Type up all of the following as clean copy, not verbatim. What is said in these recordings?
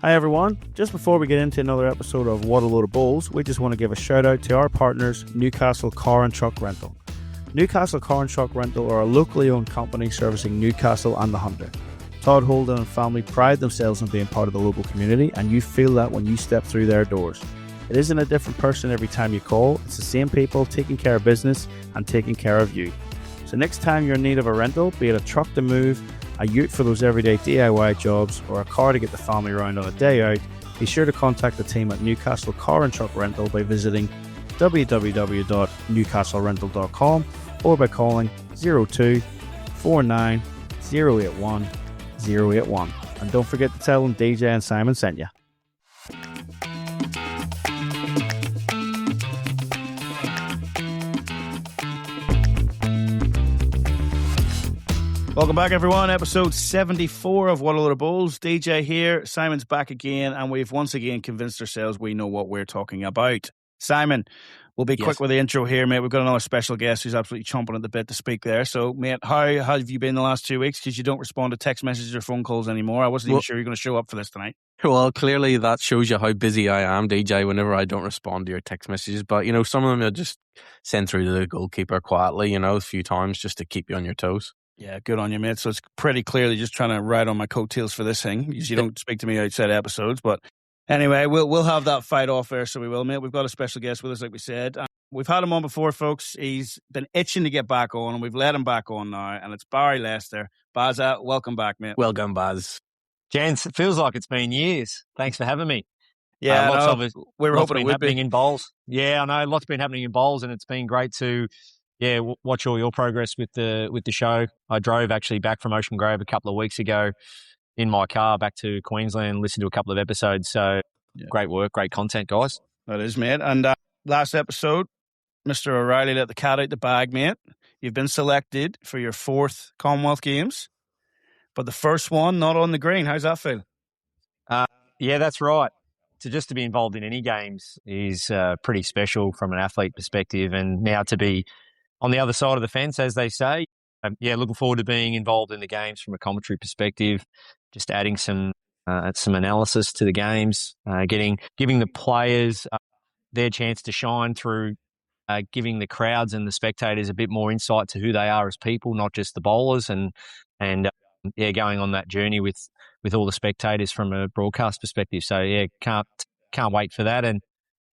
Hi everyone, just before we get into another episode of What a Load of Bulls, we just want to give a shout out to our partners, Newcastle Car and Truck Rental. Newcastle Car and Truck Rental are a locally owned company servicing Newcastle and the Hunter. Todd Holden and family pride themselves on being part of the local community, and you feel that when you step through their doors. It isn't a different person every time you call, it's the same people taking care of business and taking care of you. So next time you're in need of a rental, be it a truck to move, a ute for those everyday DIY jobs, or a car to get the family around on a day out, be sure to contact the team at Newcastle Car and Truck Rental by visiting www.newcastlerental.com or by calling 02 49 081 081. And don't forget to tell them DJ and Simon sent you. Welcome back, everyone. Episode 74 of What a Load of Bulls. DJ here. Simon's back again, and we've once again convinced ourselves we know what we're talking about. Simon, we'll be quick with the intro here, mate. We've got another special guest who's absolutely chomping at the bit to speak there. So, mate, how have you been the last 2 weeks? Because you don't respond to text messages or phone calls anymore. I wasn't even sure you're going to show up for this tonight. Well, clearly that shows you how busy I am, DJ, whenever I don't respond to your text messages. But, some of them I just send through to the goalkeeper quietly, a few times just to keep you on your toes. Yeah, good on you, mate. So it's pretty clearly just trying to ride on my coattails for this thing. You don't speak to me outside episodes, but anyway, we'll have that fight off there, so we will, mate. We've got a special guest with us, like we said. We've had him on before, folks. He's been itching to get back on, and we've let him back on now, and it's Barrie Lester. Bazza, welcome back, mate. Welcome, Baz. Gents, it feels like it's been years. Thanks for having me. Yeah, we were hoping it would be in bowls. Yeah, I know, lots been happening in bowls, and it's been great to watch all your progress with the show. I drove actually back from Ocean Grove a couple of weeks ago in my car back to Queensland and listened to a couple of episodes. So Great work, great content, guys. That is, mate. And last episode, Mr. O'Reilly let the cat out the bag, mate. You've been selected for your 4th Commonwealth Games, but the first one not on the green. How's that feel? Yeah, that's right. Just to be involved in any games is pretty special from an athlete perspective, and now to be on the other side of the fence, as they say. Looking forward to being involved in the games from a commentary perspective, just adding some analysis to the games, giving the players their chance to shine through giving the crowds and the spectators a bit more insight to who they are as people, not just the bowlers, and going on that journey with all the spectators from a broadcast perspective. So can't wait for that. And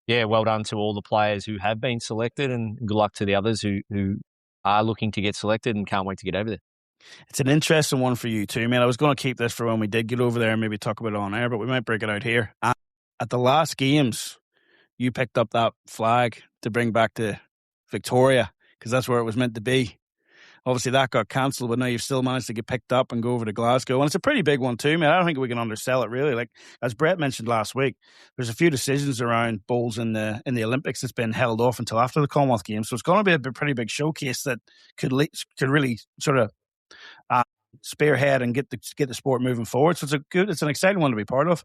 well done to all the players who have been selected, and good luck to the others who are looking to get selected and can't wait to get over there. It's an interesting one for you too, man. I was going to keep this for when we did get over there and maybe talk about it on air, but we might break it out here. At the last games, you picked up that flag to bring back to Victoria because that's where it was meant to be. Obviously, that got cancelled, but now you've still managed to get picked up and go over to Glasgow. And it's a pretty big one too, man. I don't think we can undersell it, really. Like, as Brett mentioned last week, there's a few decisions around bowls in the Olympics that's been held off until after the Commonwealth Games. So it's going to be a pretty big showcase that could really sort of spearhead and get the sport moving forward. So it's an exciting one to be part of.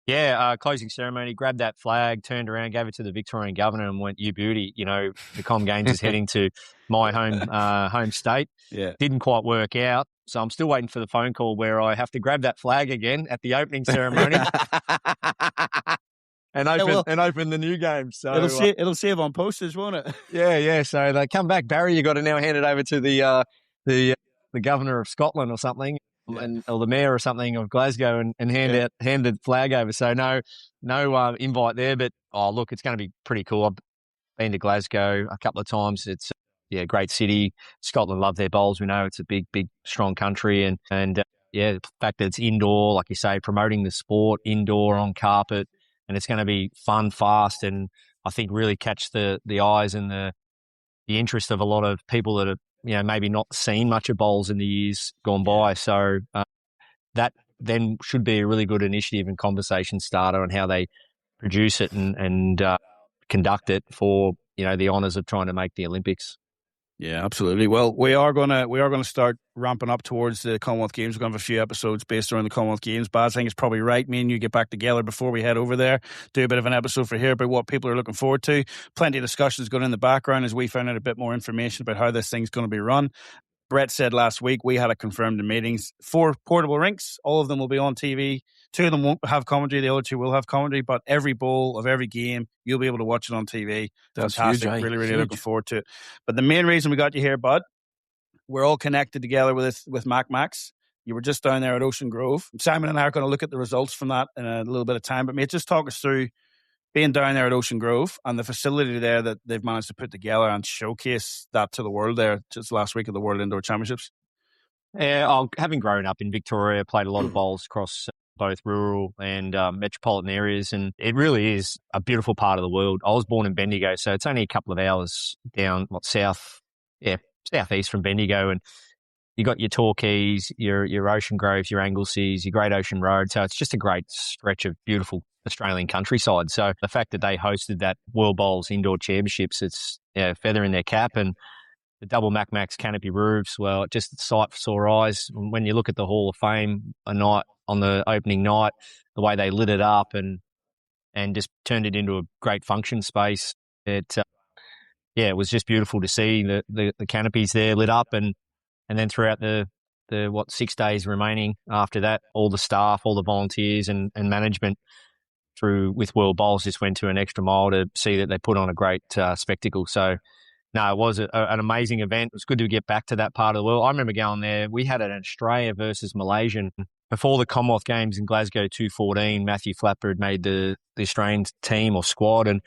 Yeah, closing ceremony, grabbed that flag, turned around, gave it to the Victorian governor and went, "You beauty." The Com Games is heading to my home state. Yeah. Didn't quite work out. So I'm still waiting for the phone call where I have to grab that flag again at the opening ceremony and open the new game. So it'll save on postage, won't it? Yeah. So they come back, Barry, you got to now hand it over to the governor of Scotland or something. Or the mayor or something of Glasgow and hand the flag over. So no invite there, but look, it's going to be pretty cool. I've been to Glasgow a couple of times. It's a great city. Scotland love their bowls. We know it's a big, strong country, and the fact that it's indoor, like you say, promoting the sport indoor on carpet, and it's going to be fun, fast, and I think really catch the eyes and the interest of a lot of people that have maybe not seen much of bowls in the years gone by. So that then should be a really good initiative and conversation starter on how they produce it and conduct it for the honours of trying to make the Olympics. Yeah, absolutely. Well, we are gonna start ramping up towards the Commonwealth Games. We're gonna have a few episodes based around the Commonwealth Games. Baz, I think it's probably right. Me and you get back together before we head over there. Do a bit of an episode for here about what people are looking forward to. Plenty of discussions going in the background as we find out a bit more information about how this thing's going to be run. Brett said last week, we had it confirmed in meetings, 4 portable rinks. All of them will be on TV. 2 of them won't have commentary. The other 2 will have commentary, but every bowl of every game, you'll be able to watch it on TV. That's fantastic. Huge, really, really huge. Looking forward to it. But the main reason we got you here, Bud, we're all connected together with Max. You were just down there at Ocean Grove. Simon and I are going to look at the results from that in a little bit of time. But mate, just talk us through being down there at Ocean Grove and the facility there that they've managed to put together and showcase that to the world there just last week at the World Indoor Championships. Yeah, having grown up in Victoria, played a lot of bowls across both rural and metropolitan areas, and it really is a beautiful part of the world. I was born in Bendigo, so it's only a couple of hours down southeast from Bendigo, and you got your Torquays, your Ocean Groves, your Angleseas, your Great Ocean Road. So it's just a great stretch of beautiful Australian countryside. So the fact that they hosted that World Bowls Indoor Championships, it's a feather in their cap. And the double Max canopy roofs, well, just a sight for sore eyes. When you look at the Hall of Fame on the opening night, the way they lit it up and just turned it into a great function space, it was just beautiful to see the canopies there lit up, and then throughout the 6 days remaining after that, all the staff, all the volunteers and management with World Bowls just went to an extra mile to see that they put on a great spectacle. So, no, it was an amazing event. It was good to get back to that part of the world. I remember going there. We had an Australia versus Malaysian before the Commonwealth Games in Glasgow 2014. Matthew Flapper had made the Australian team or squad, and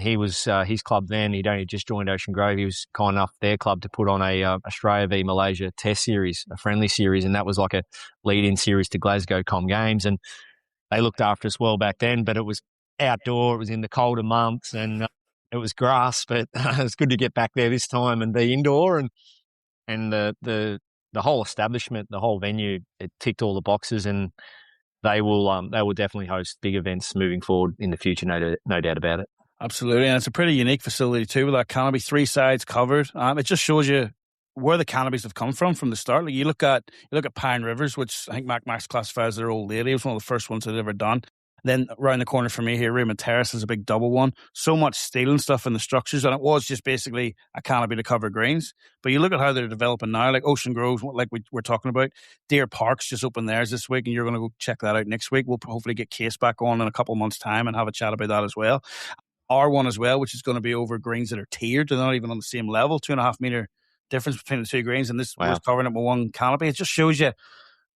he was his club then. He'd only just joined Ocean Grove. He was kind enough their club to put on a Australia v Malaysia test series, a friendly series, and that was like a lead-in series to Glasgow Com Games. And they looked after us well back then, but it was outdoor. It was in the colder months, and it was grass. But it was good to get back there this time and be indoor. And the whole establishment, the whole venue, it ticked all the boxes, and they will definitely host big events moving forward in the future. No doubt about it. Absolutely, and it's a pretty unique facility too, with that canopy, 3 sides covered. It just shows you where the canopies have come from the start. Like you look at Pine Rivers, which I think Max classifies as their old lady. It was one of the first ones they'd ever done. Then around the corner from me here, Raymond Terrace is a big double one. So much steel and stuff in the structures, and it was just basically a canopy to cover greens. But you look at how they're developing now, like Ocean Grove, like we're talking about. Deer Park's just opened theirs this week, and you're going to go check that out next week. We'll hopefully get Case back on in a couple of months' time and have a chat about that as well. Our one as well, which is going to be over greens that are tiered. They're not even on the same level, 2.5 meter difference between the 2 greens, and this was covering it with one canopy. It just shows you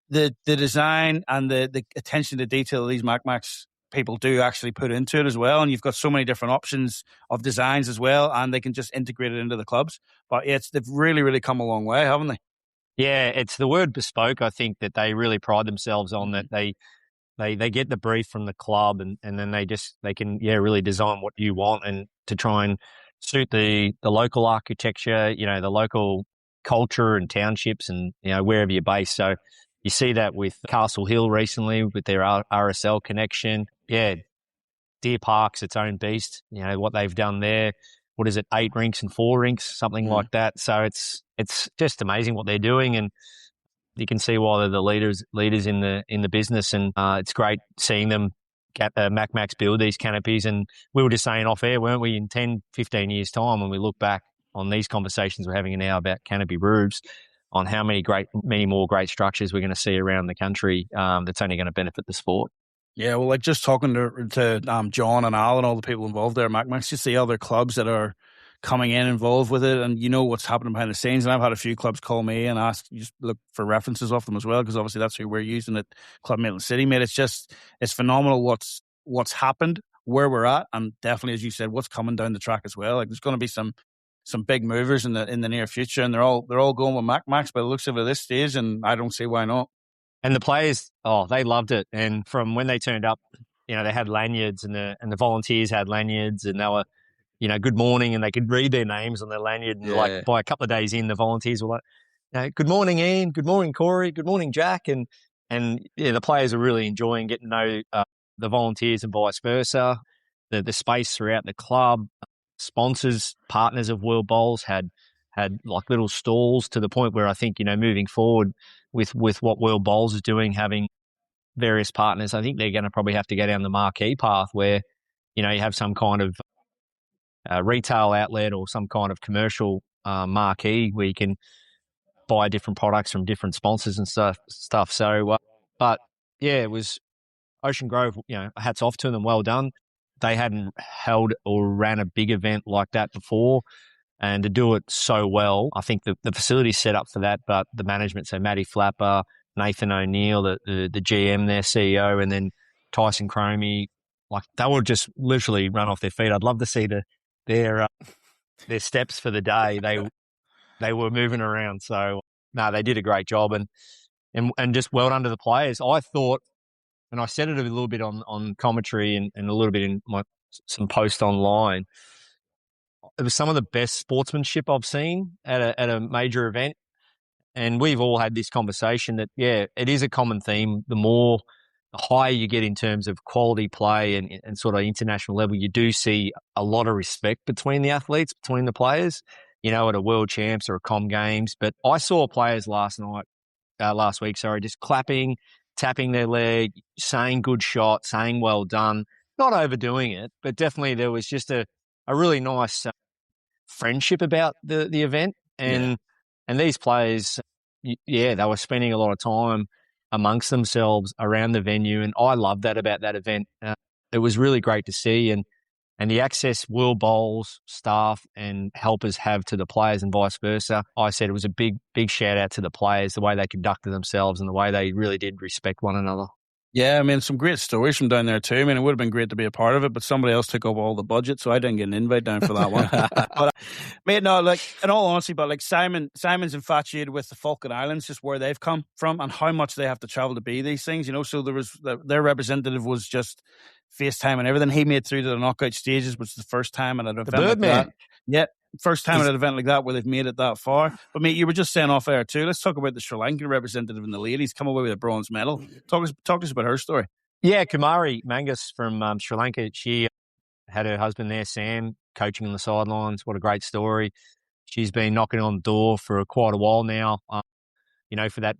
the design and the attention to detail these Max people do actually put into it as well. And you've got so many different options of designs as well, and they can just integrate it into the clubs. But they've really, really come a long way, haven't they? Yeah, it's the word bespoke. I think that they really pride themselves on that. They get the brief from the club, and then they can really design what you want and to try and suit the local architecture, the local culture and townships and wherever you're based. So you see that with Castle Hill recently with their RSL connection. Yeah, Deer Park's its own beast. What they've done there. What is it? 8 rinks and 4 rinks, something like that. So it's just amazing what they're doing, and you can see why they're the leaders in the business, and it's great seeing them Max build these canopies. And we were just saying off air, weren't we, in 10, 15 years' time, when we look back on these conversations we're having now about canopy roofs, on how many more great structures we're going to see around the country that's only going to benefit the sport. Yeah, well, like just talking to John and Al and all the people involved there at Max, just the other clubs that are coming in involved with it, and what's happening behind the scenes. And I've had a few clubs call me and ask, just look for references off them as well, because obviously that's who we're using at Club Maitland City, mate. It's phenomenal what's happened, where we're at, and definitely, as you said, what's coming down the track as well. Like there's going to be some big movers in the near future, and they're all going with Max by the looks of it at this stage, and I don't see why not. And the players, they loved it. And from when they turned up, they had lanyards, and the volunteers had lanyards, and they were, good morning, and they could read their names on their lanyard. And like by a couple of days in, the volunteers were like, good morning, Ian. Good morning, Corey. Good morning, Jack. And the players are really enjoying getting to know the volunteers and vice versa. The space throughout the club, sponsors, partners of World Bowls had like little stalls, to the point where I think, moving forward with what World Bowls is doing, having various partners, I think they're going to probably have to go down the marquee path where, you have some kind of retail outlet or some kind of commercial marquee where you can buy different products from different sponsors and stuff. So, but yeah, it was Ocean Grove, hats off to them. Well done. They hadn't held or ran a big event like that before. And to do it so well, I think the facility's set up for that, but the management, so Matty Flapper, Nathan O'Neill, the GM, their CEO, and then Tyson Cromie, like they will just literally run off their feet. I'd love to see their steps for the day. They were moving around. So, no, they did a great job. And just well done to the players. I thought, and I said it a little bit on commentary and a little bit in some post online, it was some of the best sportsmanship I've seen at a major event. And we've all had this conversation that, yeah, it is a common theme. The higher you get in terms of quality play and sort of international level, you do see a lot of respect between the athletes, between the players, at a World Champs or a Com Games. But I saw players last week, just clapping, tapping their leg, saying good shot, saying well done, not overdoing it, but definitely there was just a really nice friendship about the event. And these players, they were spending a lot of time amongst themselves around the venue. And I love that about that event. It was really great to see. And the access World Bowls staff and helpers have to the players and vice versa. I said it was a big, big shout out to the players, the way they conducted themselves and the way they really did respect one another. Yeah, I mean, some great stories from down there too. I mean, it would have been great to be a part of it, but somebody else took up all the budget, so I didn't get an invite down for that one. But, mate, no, like, in all honesty, but like Simon's infatuated with the Falkland Islands, just where they've come from and how much they have to travel to be these things, So there was their representative was just FaceTime and everything. He made through to the knockout stages, which is the first time at an event like that. Yeah. First time at an event like that where they've made it that far. But, mate, you were just saying off air too. Let's talk about the Sri Lankan representative and the ladies come away with a bronze medal. Talk to us about her story. Yeah, Kumari Mangus from Sri Lanka. She had her husband there, Sam, coaching on the sidelines. What a great story. She's been knocking on the door for quite a while now, for that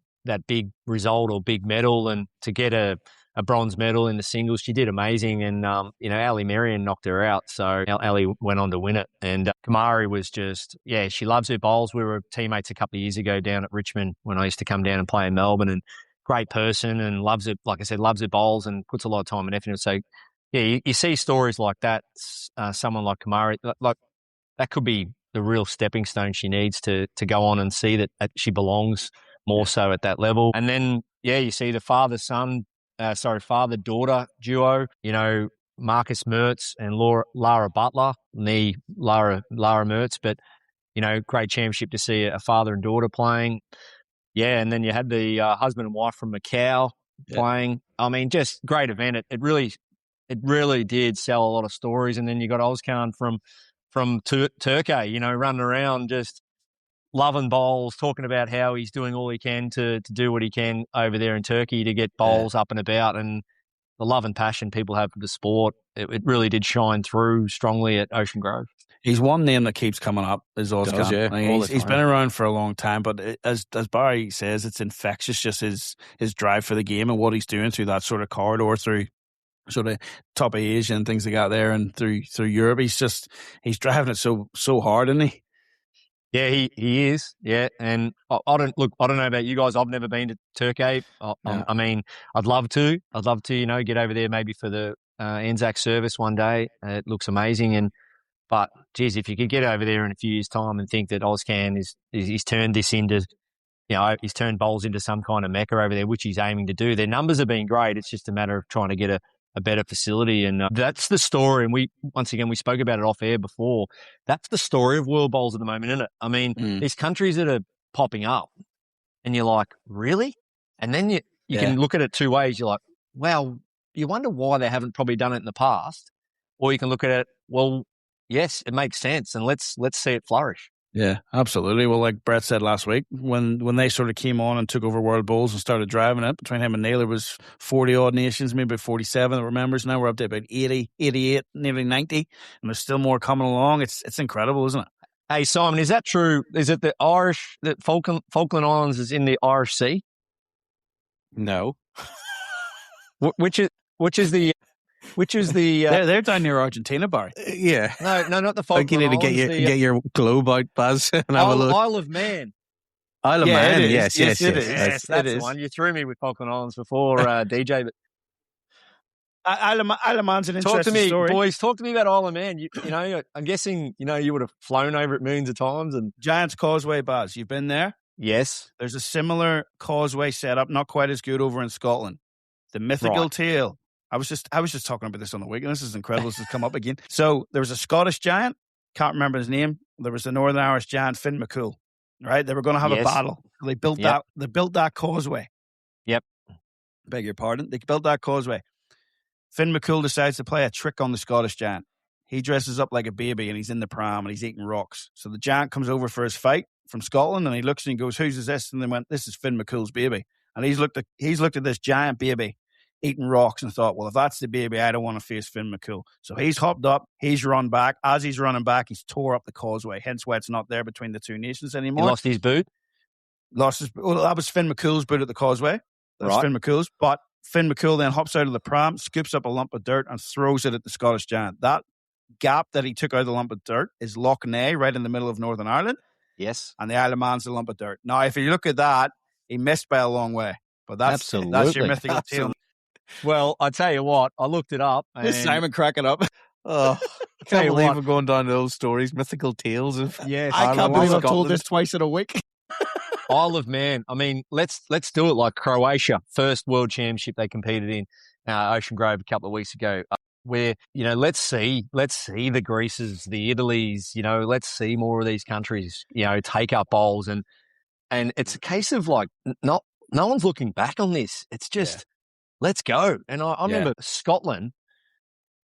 big result or big medal, and to get a bronze medal in the singles. She did amazing. And, Allison Merrien knocked her out. So Ali went on to win it. And Kumari was just, she loves her bowls. We were teammates a couple of years ago down at Richmond when I used to come down and play in Melbourne, and great person and loves it. Like I said, loves her bowls and puts a lot of time and effort into it. So, you see stories like that. Someone like Kumari, like that could be the real stepping stone she needs to go on and see that she belongs more so at that level. And then, you see the father-daughter duo, Marcus Mertz and Lara Butler, Lara Mertz, but, great championship to see a father and daughter playing. Yeah, and then you had the husband and wife from Macau playing. I mean, just great event. It really did sell a lot of stories. And then you got Ozcan from Turkey, running around just loving bowls, talking about how he's doing all he can to do what he can over there in Turkey to get bowls up and about, and the love and passion people have for the sport. It really did shine through strongly at Ocean Grove. He's one name that keeps coming up is Ozcan. He's been around for a long time, but as Barry says, it's infectious, just his drive for the game and what he's doing through that sort of corridor, through sort of top of Asia and things like that there, and through Europe. He's driving it so hard, isn't he? Yeah, he is. Yeah, and I don't know about you guys. I've never been to Turkey. I mean, I'd love to. Get over there maybe for the Anzac service one day. It looks amazing. But geez, if you could get over there in a few years' time and think that Ozcan he's turned this into, he's turned bowls into some kind of mecca over there, which he's aiming to do. Their numbers have been great. It's just a matter of trying to get a better facility. And that's the story. And we spoke about it off air before. That's the story of World Bowls at the moment, isn't it? I mean, these countries that are popping up and you're like, really? And then you can look at it two ways. You're like, wow, you wonder why they haven't probably done it in the past. Or you can look at it, well, yes, it makes sense. And let's see it flourish. Yeah, absolutely. Well, like Brett said last week, when they sort of came on and took over World Bowls and started driving it, between him and Naylor was 40-odd nations, maybe 47 that were members. Now we're up to about 80, 88, nearly 90, and there's still more coming along. It's incredible, isn't it? Hey, Simon, is that true? Is it that Falkland Islands is in the Irish Sea? No. Which is the... they're down near Argentina, Barry. Yeah. No, not the Falkland Islands. You need to get your globe out, Baz, and have a look. Isle of Man. Isle of Yeah, Man. it is. Yes, Yes, yes, it yes. is. Yes, It that's the is. one. You threw me with Falkland Islands before, DJ. But Isle of Man's an talk to interesting me, story. boys. Talk to me about Isle of Man. You know, I'm guessing you would have flown over it millions of times. And Giant's Causeway, Baz. You've been there? yes, There's a similar causeway setup, not quite as good over in Scotland. The mythical Right. tale. I was just talking about this on the weekend. This is incredible. This has come up again. So there was a Scottish giant. Can't remember his name. There was the Northern Irish giant Finn McCool. Right? They were going to have a Yes. battle. They built Yep. They built that causeway. Yep. Beg your pardon. They built that causeway. Finn McCool decides to play a trick on the Scottish giant. He dresses up like a baby and he's in the pram and he's eating rocks. So the giant comes over for his fight from Scotland and he looks and he goes, "Whose is this?" And they went, "This is Finn McCool's baby." And he's looked at this giant baby eating rocks and thought, "Well, if that's the baby, I don't want to face Finn McCool." So he's hopped up, he's run back. As he's running back, he's tore up the causeway. Hence why it's not there between the two nations He anymore. lost his boot. That was Finn McCool's boot at the causeway. That was Right. Finn McCool's. But Finn McCool then hops out of the pram, scoops up a lump of dirt and throws it at the Scottish giant. That gap that he took out of the lump of dirt is Loch Ness, right in the middle of Northern Ireland. Yes. And the Isle of Man's a lump of dirt. Now, if you look at that, he missed by a long way. But that's your Absolutely. mythical tale. Well, I tell you what, I looked it up. And Simon cracking up. Oh, I Tell can't you believe what. we're going down to those stories, mythical tales of. Yes, I Ireland can't and believe I've told Scotland. this twice in a week. Isle of Man. I mean, let's do it like Croatia, first World Championship they competed in, Ocean Grove a couple of weeks ago. Where let's see the Greases, the Italys. Let's see more of these countries. Take up bowls and it's a case of like no one's looking back on this. It's just let's go. And I remember Scotland.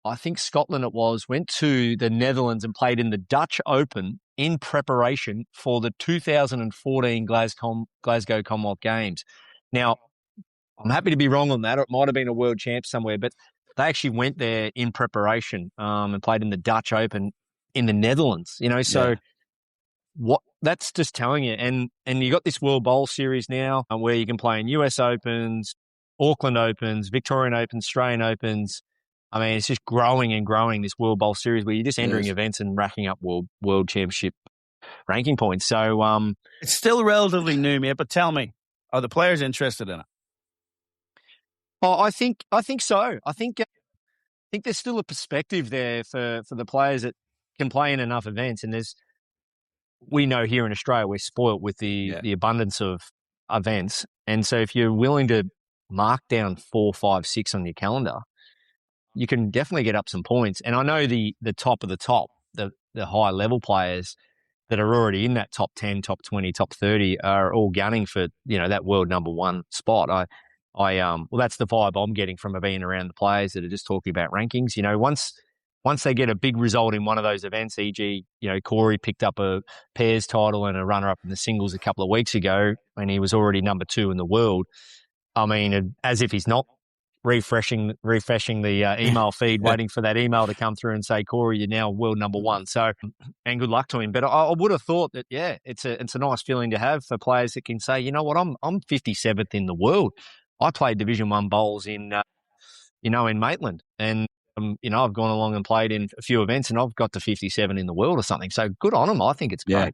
I think Scotland went to the Netherlands and played in the Dutch Open in preparation for the 2014 Glasgow Commonwealth Games. Now, I'm happy to be wrong on that, or it might have been a world champ somewhere, but they actually went there in preparation and played in the Dutch Open in the Netherlands. So what that's just telling you. And you got this World Bowl Series now where you can play in US Opens, Auckland Opens, Victorian Opens, Australian Opens. I mean, it's just growing and growing, this World Bowl Series where you're just entering events and racking up world championship ranking points. So it's still relatively new, mate, but tell me, are the players interested in it? I think so. I think there's still a perspective there for the players that can play in enough events. And we know here in Australia, we're spoilt with the abundance of events. And so if you're willing to mark down 4, 5, 6 on your calendar, you can definitely get up some points. And I know the top of the top, the high level players that are already in that top 10, top 20, top 30 are all gunning for, that world number one spot. Well, that's the vibe I'm getting from being around the players that are just talking about rankings. Once they get a big result in one of those events, e.g., Corey picked up a pairs title and a runner-up in the singles a couple of weeks ago, and he was already number 2 in the world. I mean, as if he's not refreshing the email feed, waiting for that email to come through and say, "Corey, you're now world number 1." So, and good luck to him. But I would have thought that, it's a nice feeling to have for players that can say, "You know what, I'm 57th in the world. I played Division 1 bowls in Maitland, and I've gone along and played in a few events, and I've got to 57 in the world or something." So good on them. I think it's great.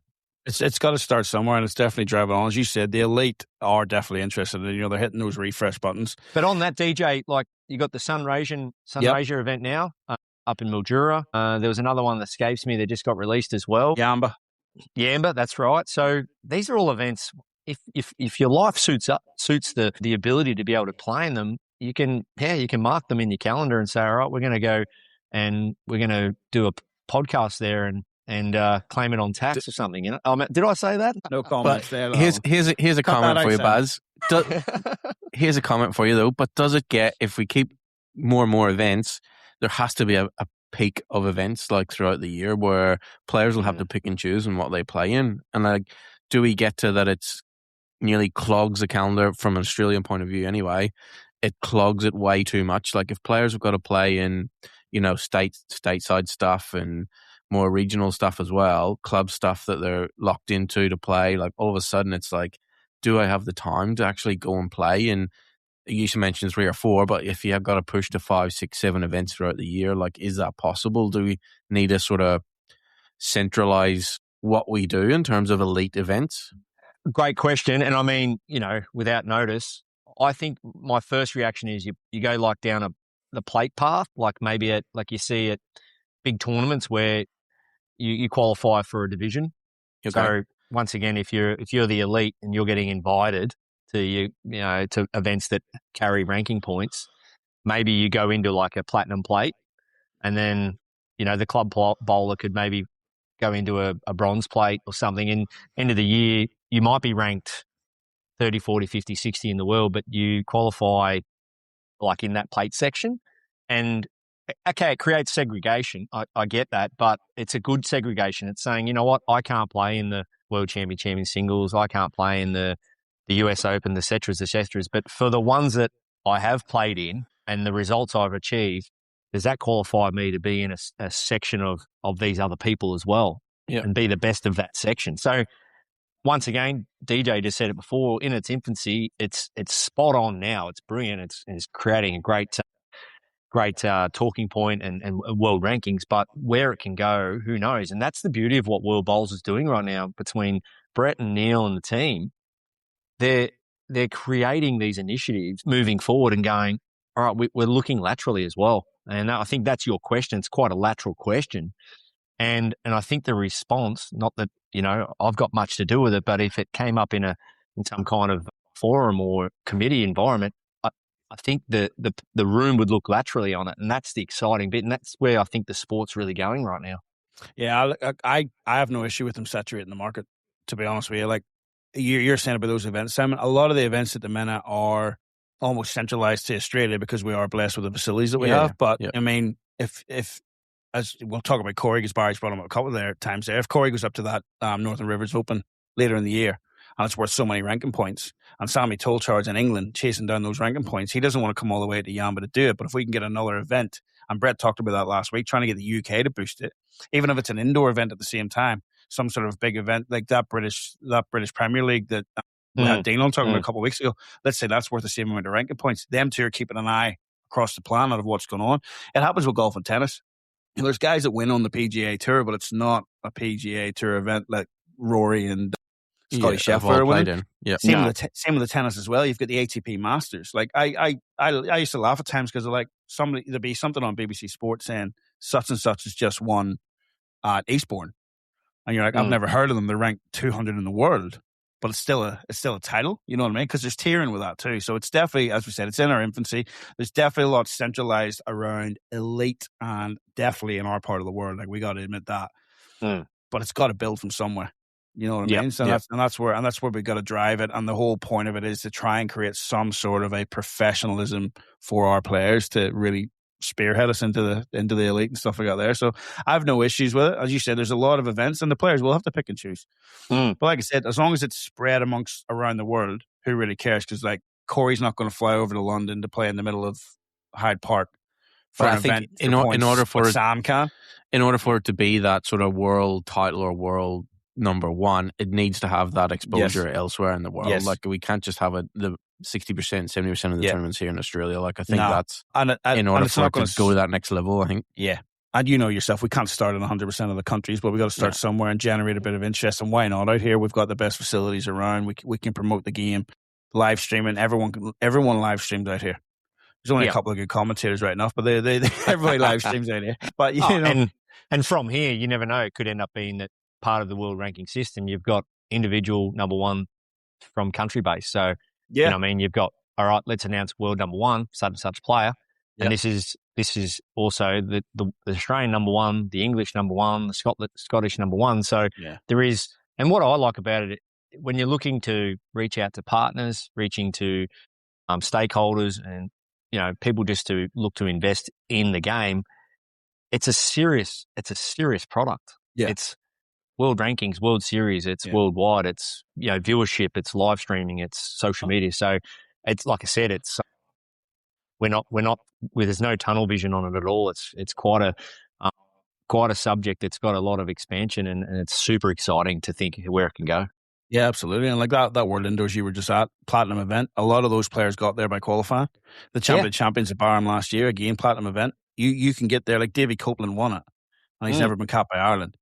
It's got to start somewhere, and it's definitely driving on. As you said, the elite are definitely interested. They're hitting those refresh buttons. But on that, DJ, like you got the Sunraysia event now up in Mildura. There was another one that escapes me that just got released as well. Yamba, that's right. So these are all events. If your life suits the ability to be able to play in them, you can mark them in your calendar and say, all right, we're going to go and we're going to do a podcast there and claim it on tax or something. Did I say that? No comments there. Here's a comment for you, Baz. Here's a comment for you though. But does it get, if we keep more and more events, there has to be a peak of events like throughout the year where players will have to pick and choose in what they play in, and do we get to that? It's nearly clogs the calendar from an Australian point of view anyway. It clogs it way too much. Like if players have got to play in, stateside stuff and more regional stuff as well, club stuff that they're locked into to play, like all of a sudden it's like, do I have the time to actually go and play? And you used to mention 3 or 4, but if you have got to push to 5, 6, 7 events throughout the year, like, is that possible? Do we need to sort of centralize what we do in terms of elite events? Great question. And I mean, without notice, I think my first reaction is you go like down the plate path, like maybe like you see at big tournaments where you qualify for a division. Okay. So once again, if you're the elite and you're getting invited to to events that carry ranking points, maybe you go into like a platinum plate, and then the club bowler could maybe go into a bronze plate or something. And end of the year, you might be ranked 30, 40, 50, 60 in the world, but you qualify like in that plate section. And okay, it creates segregation. I get that, but it's a good segregation. It's saying, you know what, I can't play in the World Champion singles. I can't play in the US Open, the cetras. But for the ones that I have played in and the results I've achieved, does that qualify me to be in a section of these other people as well and be the best of that section? So once again, DJ just said it before, in its infancy, it's spot on now. It's brilliant. It's creating a great talking point and world rankings, but where it can go, who knows? And that's the beauty of what World Bowls is doing right now between Brett and Neil and the team. They're creating these initiatives moving forward and going, all right, we're looking laterally as well. And I think that's your question. It's quite a lateral question. And I think the response, not that, I've got much to do with it, but if it came up in some kind of forum or committee environment, I think the room would look laterally on it. And that's the exciting bit. And that's where I think the sport's really going right now. Yeah, I have no issue with them saturating the market, to be honest with you. Like you're saying about those events, Simon, a lot of the events at the minute are almost centralized to Australia because we are blessed with the facilities that we have. But I mean, if as we'll talk about Corey, because Barry's brought him up a couple of times there. If Corey goes up to that Northern Rivers Open later in the year, and it's worth so many ranking points, and Sammy Tolchar's in England chasing down those ranking points, he doesn't want to come all the way to Yamba to do it. But if we can get another event, and Brett talked about that last week, trying to get the UK to boost it, even if it's an indoor event at the same time, some sort of big event like that British Premier League that we had Dean on talking about a couple of weeks ago. Let's say that's worth the same amount of ranking points. Them two are keeping an eye across the planet of what's going on. It happens with golf and tennis. There's guys that win on the PGA Tour, but it's not a PGA Tour event like Rory and Scotty Scheffler winning. Same with the tennis as well. You've got the ATP Masters. Like I used to laugh at times because like there'd be something on BBC Sport saying such and such has just won at Eastbourne, and you're like, I've never heard of them. They're ranked 200 in the world, but it's still a title. You know what I mean? Because there's tiering with that too. So it's definitely, as we said, it's in our infancy. There's definitely a lot centralized around elite and definitely in our part of the world. Like we got to admit that, but it's got to build from somewhere. You know what I mean? So that's where we got to drive it. And the whole point of it is to try and create some sort of a professionalism for our players to really spearhead us into the elite and stuff like that there. So I have no issues with it. As you said, there's a lot of events and the players will have to pick and choose. But like I said, as long as it's spread around the world, who really cares? Because like Corey's not going to fly over to London to play in the middle of Hyde Park for an event. In order for Sam can. In order for it to be that sort of world title or world number one, it needs to have that exposure elsewhere in the world. Like we can't just have the 60%, 70% of the tournaments here in Australia. Like I think that's in order for it to go to that next level, I think. Yeah. And you know yourself, we can't start in 100% of the countries, but we got to start somewhere and generate a bit of interest. And why not? Out here, we've got the best facilities around. We can promote the game, live streaming. Everyone live streams out here. There's only a couple of good commentators right enough, but they everybody live streams out here. But you know, and from here, you never know. It could end up being that part of the world ranking system. You've got individual number one from country base. So you know what I mean, you've got, all right, let's announce world number one, such and such player. And this is also the Australian number one, the English number one, the Scottish number one. So there is, and what I like about it, when you're looking to reach out to partners, reaching to stakeholders and, people just to look to invest in the game, it's a serious product. Yeah. It's world rankings, World Series, it's worldwide, it's, viewership, it's live streaming, it's social media. So it's, like I said, it's, we're not, there's no tunnel vision on it at all. It's quite a subject. It's got a lot of expansion and it's super exciting to think where it can go. Yeah, absolutely. And like that World Indoors you were just at, platinum event, a lot of those players got there by qualifying. The champions at Barham last year, again, platinum event. You can get there, like Davy Copeland won it, and he's never been capped by Ireland.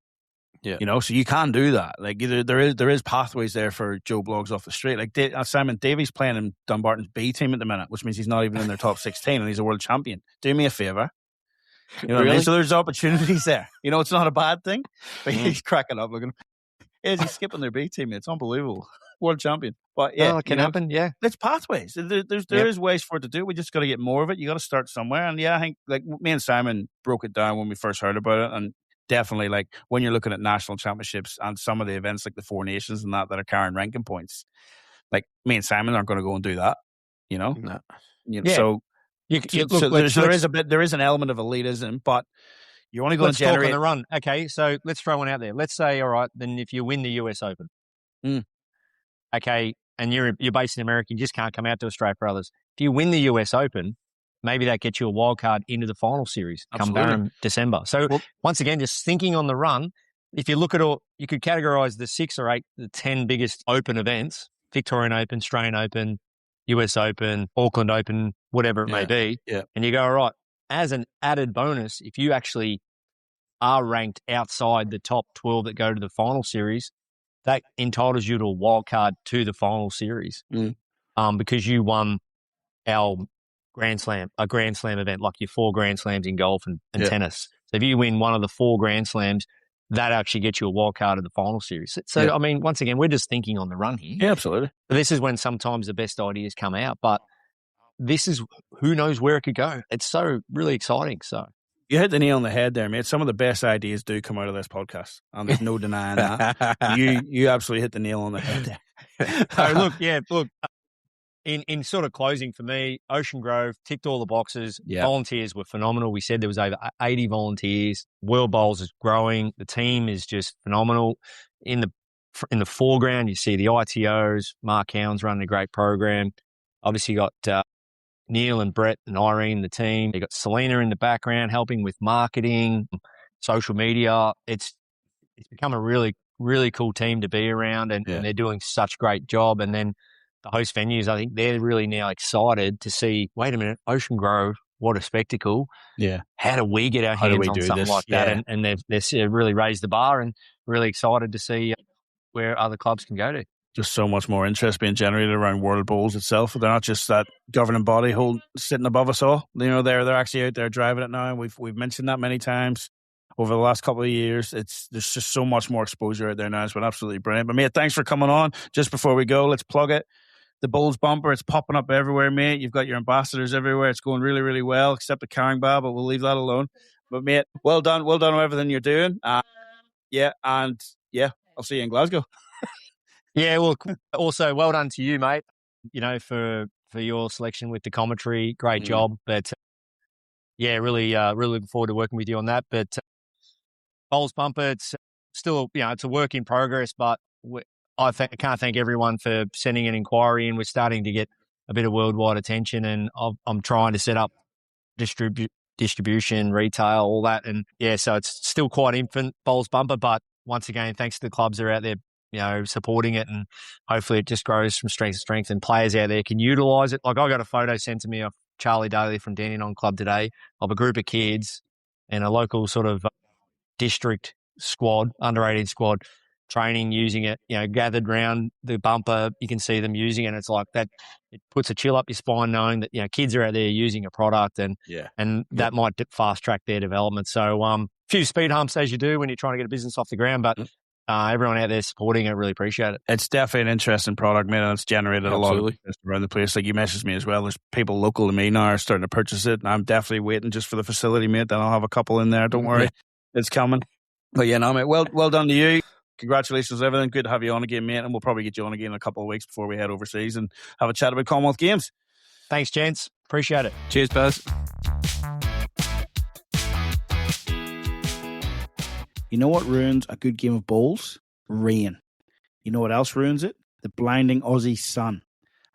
Yeah. You know, so you can do that. Like there is pathways there for Joe Bloggs off the street. Like Simon Davies playing in Dumbarton's B team at the minute, which means he's not even in their top 16 and he's a world champion. Do me a favour. You know what I mean? So there's opportunities there. You know, it's not a bad thing. But he's cracking up looking. He's skipping their B team. It's unbelievable. World champion. But yeah, it can happen. Yeah, there's pathways. There is ways for it to do. We just got to get more of it. You got to start somewhere. And yeah, I think like me and Simon broke it down when we first heard about it. And definitely, like when you're looking at national championships and some of the events like the Four Nations and that are carrying ranking points, like me and Simon aren't going to go and do that. You know, no. So there is an element of elitism, but you're only going to generate. Let's talk on the run. Okay, so let's throw one out there. Let's say, all right, then if you win the US Open, okay, and you're based in America, you just can't come out to Australia for others. If you win the US Open, maybe that gets you a wild card into the final series come December. So once again, just thinking on the run, if you look at all, you could categorize the 6 or 8, the 10 biggest Open events: Victorian Open, Australian Open, US Open, Auckland Open, whatever it may be. Yeah. And you go, all right, as an added bonus, if you actually are ranked outside the top 12 that go to the final series, that entitles you to a wild card to the final series because you won our Grand Slam event, like your 4 Grand Slams in golf and tennis. So if you win one of the 4 Grand Slams, that actually gets you a wild card to the final series. So, I mean, once again, we're just thinking on the run here. Yeah, absolutely. This is when sometimes the best ideas come out, but this is who knows where it could go. It's so really exciting. So you hit the nail on the head there, mate. Some of the best ideas do come out of this podcast, and there's no denying that. You absolutely hit the nail on the head there. So look. In sort of closing for me, Ocean Grove ticked all the boxes. Yeah. Volunteers were phenomenal. We said there was over 80 volunteers. World Bowls is growing. The team is just phenomenal. In the foreground, you see the ITOs. Mark Hound's running a great program. Obviously, you got Neil and Brett and Irene, the team. You got Selena in the background helping with marketing, social media. It's become a really, really cool team to be around, and they're doing such a great job. And then the host venues, I think they're really now excited to see, wait a minute, Ocean Grove, what a spectacle. Yeah. How do we get our hands on something like that? And they've really raised the bar and really excited to see where other clubs can go to. Just so much more interest being generated around World Bowls itself. They're not just that governing body sitting above us all. You know, they're actually out there driving it now. We've mentioned that many times over the last couple of years. There's just so much more exposure out there now. It's been absolutely brilliant. But mate, thanks for coming on. Just before we go, let's plug it. The Bulls bumper, it's popping up everywhere, mate. You've got your ambassadors everywhere. It's going really, really well, except the carrying bar, but we'll leave that alone. But mate, well done on everything you're doing. I'll see you in Glasgow. Yeah, well, also well done to you, mate. You know, for your selection with the commentary, great job. But really looking forward to working with you on that. But Bowls bumper, it's still it's a work in progress, but I can't thank everyone for sending an inquiry in. We're starting to get a bit of worldwide attention, and I'm trying to set up distribution, retail, all that. And so it's still quite infant, Bowls bumper, but once again, thanks to the clubs that are out there, supporting it, and hopefully it just grows from strength to strength, and players out there can utilise it. Like I got a photo sent to me of Charlie Daly from Dandenong Club today of a group of kids and a local sort of district squad, under 18 squad, training, using it, gathered round the bumper. You can see them using it. And it's like that. It puts a chill up your spine knowing that, kids are out there using a product, and that might fast track their development. So, a few speed humps as you do when you're trying to get a business off the ground, but everyone out there supporting it, really appreciate it. It's definitely an interesting product, man, and it's generated a lot of interest around the place. Like you messaged me as well. There's people local to me now are starting to purchase it, and I'm definitely waiting just for the facility, mate. Then I'll have a couple in there. Don't worry. It's coming. But mate, well done to you. Congratulations on everything. Good to have you on again, mate. And we'll probably get you on again in a couple of weeks before we head overseas and have a chat about Commonwealth Games. Thanks, gents. Appreciate it. Cheers, Baz. You know what ruins a good game of bowls? Rain. You know what else ruins it? The blinding Aussie sun.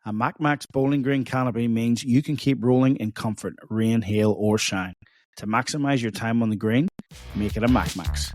A MacMax bowling green canopy means you can keep rolling in comfort, rain, hail, or shine. To maximize your time on the green, make it a MacMax.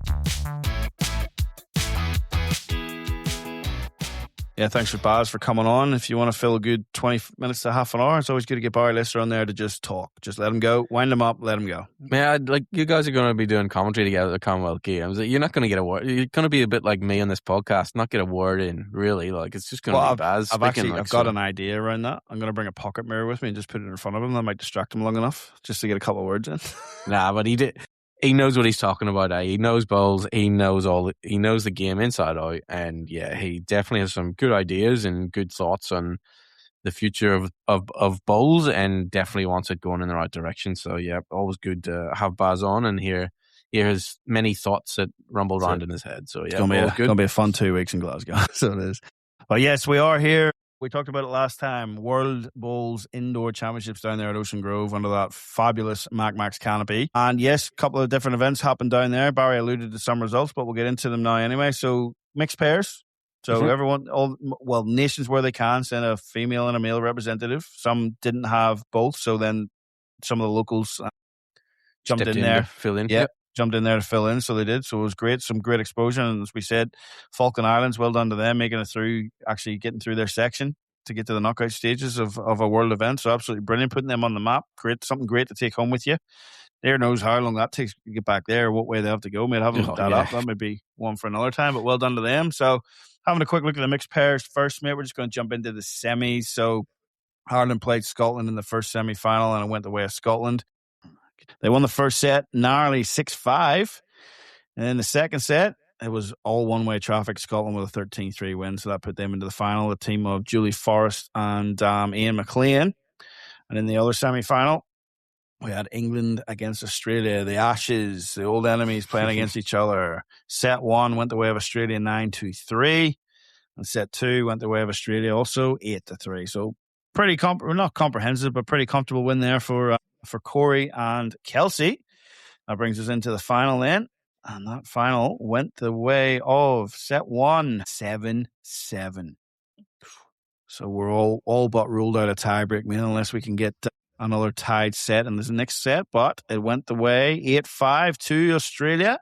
Yeah, thanks for Baz for coming on. If you want to fill a good 20 minutes to half an hour, it's always good to get Barrie Lester on there to just talk. Just let him go, wind him up, let him go. Yeah, like you guys are going to be doing commentary together at the Commonwealth Games. You're not going to get a word. You're going to be a bit like me on this podcast, not get a word in, really. Like, it's just going to be Baz. I've got an idea around that. I'm going to bring a pocket mirror with me and just put it in front of him. That might distract him long enough just to get a couple of words in. Nah, but he knows what he's talking about. He knows bowls. He knows the game inside out. And yeah, he definitely has some good ideas and good thoughts on the future of bowls, and definitely wants it going in the right direction. So yeah, always good to have Baz on and hear his many thoughts that rumble around in his head. So yeah, it's going to be a fun 2 weeks in Glasgow. So it is. But yes, we are here. We talked about it last time. World Bowls Indoor Championships down there at Ocean Grove under that fabulous Max canopy. And yes, a couple of different events happened down there. Barry alluded to some results, but we'll get into them now anyway. So mixed pairs. So everyone, nations where they can send a female and a male representative. Some didn't have both, so then some of the locals jumped in there to fill in. Yeah. Jumped in there to fill in, so they did. So it was great, some great exposure. And as we said, Falkland Islands, well done to them, making it through, actually getting through their section to get to the knockout stages of a world event. So absolutely brilliant, putting them on the map. Great, something great to take home with you. There knows how long that takes to get back there, what way they have to go. Mate, haven't looked that up. That might be one for another time, but well done to them. So having a quick look at the mixed pairs first, mate, we're just going to jump into the semis. So Ireland played Scotland in the first semi-final, and it went the way of Scotland. They won the first set narrowly 6-5. And in the second set, it was all one-way traffic. Scotland with a 13-3 win. So that put them into the final, the team of Julie Forrest and Ian McLean. And in the other semi-final, we had England against Australia, the Ashes, the old enemies playing against each other. Set 1 went the way of Australia 9-3. And set 2 went the way of Australia also 8-3. So pretty, not comprehensive, but pretty comfortable win there for Corey and Kelsey. That brings us into the final then. And that final went the way of set 1, 7-7. So we're all but ruled out a tiebreak, man, unless we can get another tied set in this next set. But it went the way 8-5 to Australia.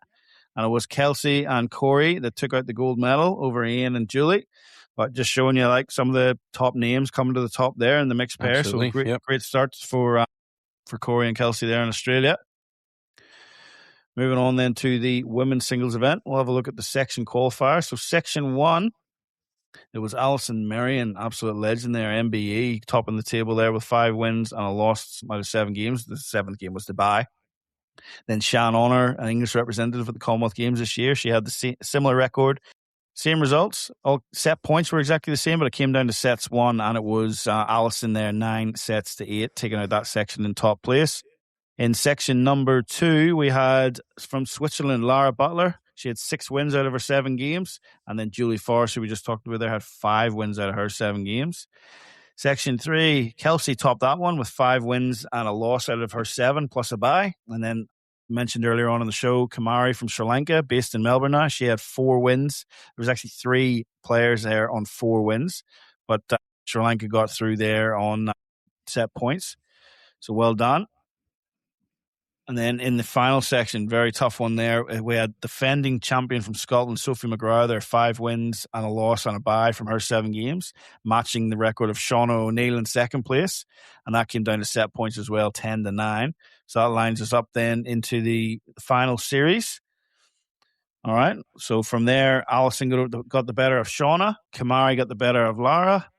And it was Kelsey and Corey that took out the gold medal over Ian and Julie. But just showing you like some of the top names coming to the top there in the mixed pair. Absolutely. So great starts for Corey and Kelsey there in Australia. Moving on then to the women's singles event. We'll have a look at the section qualifier. So section 1, it was Allison Merrien, absolute legend there, MBE, topping the table there with 5 wins and a loss out of 7 games. The 7th game was Dubai. Then Shan Honor, an English representative at the Commonwealth Games this year. She had the similar record. Same results. All set points were exactly the same, but it came down to sets 1, and it was Allison there, 9-8, taking out that section in top place. In section number 2, we had from Switzerland, Lara Butler. She had 6 wins out of her 7 games. And then Julie Forrest, who we just talked about there, had 5 wins out of her 7 games. Section 3, Kelsey topped that one with 5 wins and a loss out of her 7, plus a bye. And then mentioned earlier on in the show, Kamari from Sri Lanka, based in Melbourne now. She had 4 wins. There was actually 3 players there on 4 wins. But Sri Lanka got through there on set points. So well done. And then in the final section, very tough one there, we had defending champion from Scotland, Sophie McGrath, there 5 wins and a loss and a bye from her 7 games, matching the record of Shauna O'Neill in second place. And that came down to set points as well, 10-9. So that lines us up then into the final series. All right. So from there, Alison got the better of Shauna. Kamari got the better of Lara.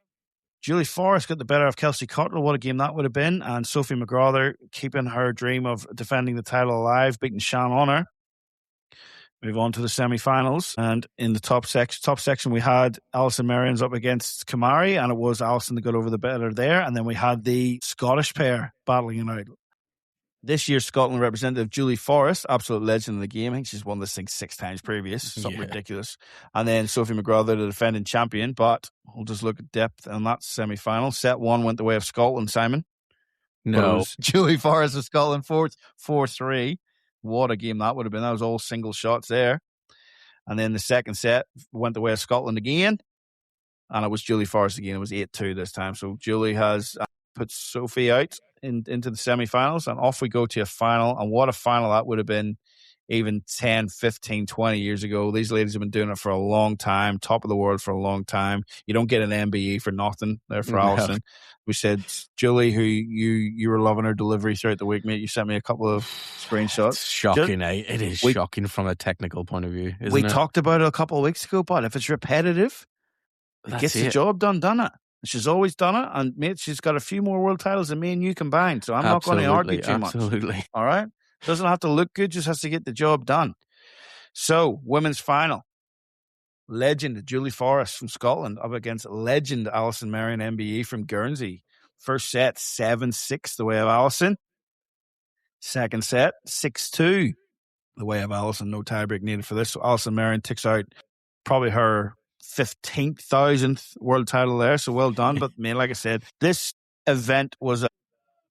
Julie Forrest got the better of Kelsey Cottrell. What a game that would have been. And Sophie McGrath keeping her dream of defending the title alive, beating Shan Honor. Move on to the semi-finals. And in the top section, we had Allison Merrien up against Kamari, and it was Allison that got over the better there. And then we had the Scottish pair battling it out. This year's Scotland representative, Julie Forrest, absolute legend in the game. I think she's won this thing 6 times previous. Something ridiculous. And then Sophie McGrath, the defending champion. But we'll just look at depth in that semi-final. Set 1 went the way of Scotland, Simon. No. Julie Forrest of Scotland, 4-3. What a game that would have been. That was all single shots there. And then the second set went the way of Scotland again. And it was Julie Forrest again. It was 8-2 this time. So Julie has put Sophie out into the semi-finals, and off we go to a final. And what a final that would have been even 10, 15, 20 years ago. These ladies have been doing it for a long time, top of the world for a long time. You don't get an MBE for nothing there for Allison. We said, Julie, who you were loving her delivery throughout the week, mate. You sent me a couple of screenshots. It's shocking, It is shocking from a technical point of view, isn't it? We talked about it a couple of weeks ago, but if it's repetitive, it gets the job done, doesn't it? She's always done it, and mate, she's got a few more world titles than me and you combined, so I'm not going to argue too much. Absolutely. All right? Doesn't have to look good, just has to get the job done. So, women's final. Legend Julie Forrest from Scotland up against legend Allison Merrien, MBE from Guernsey. First set, 7-6 the way of Allison. Second set, 6-2 the way of Allison. No tiebreak needed for this. So Allison Merrien takes out probably her 15,000th world title there. So well done. But man, like I said, this event was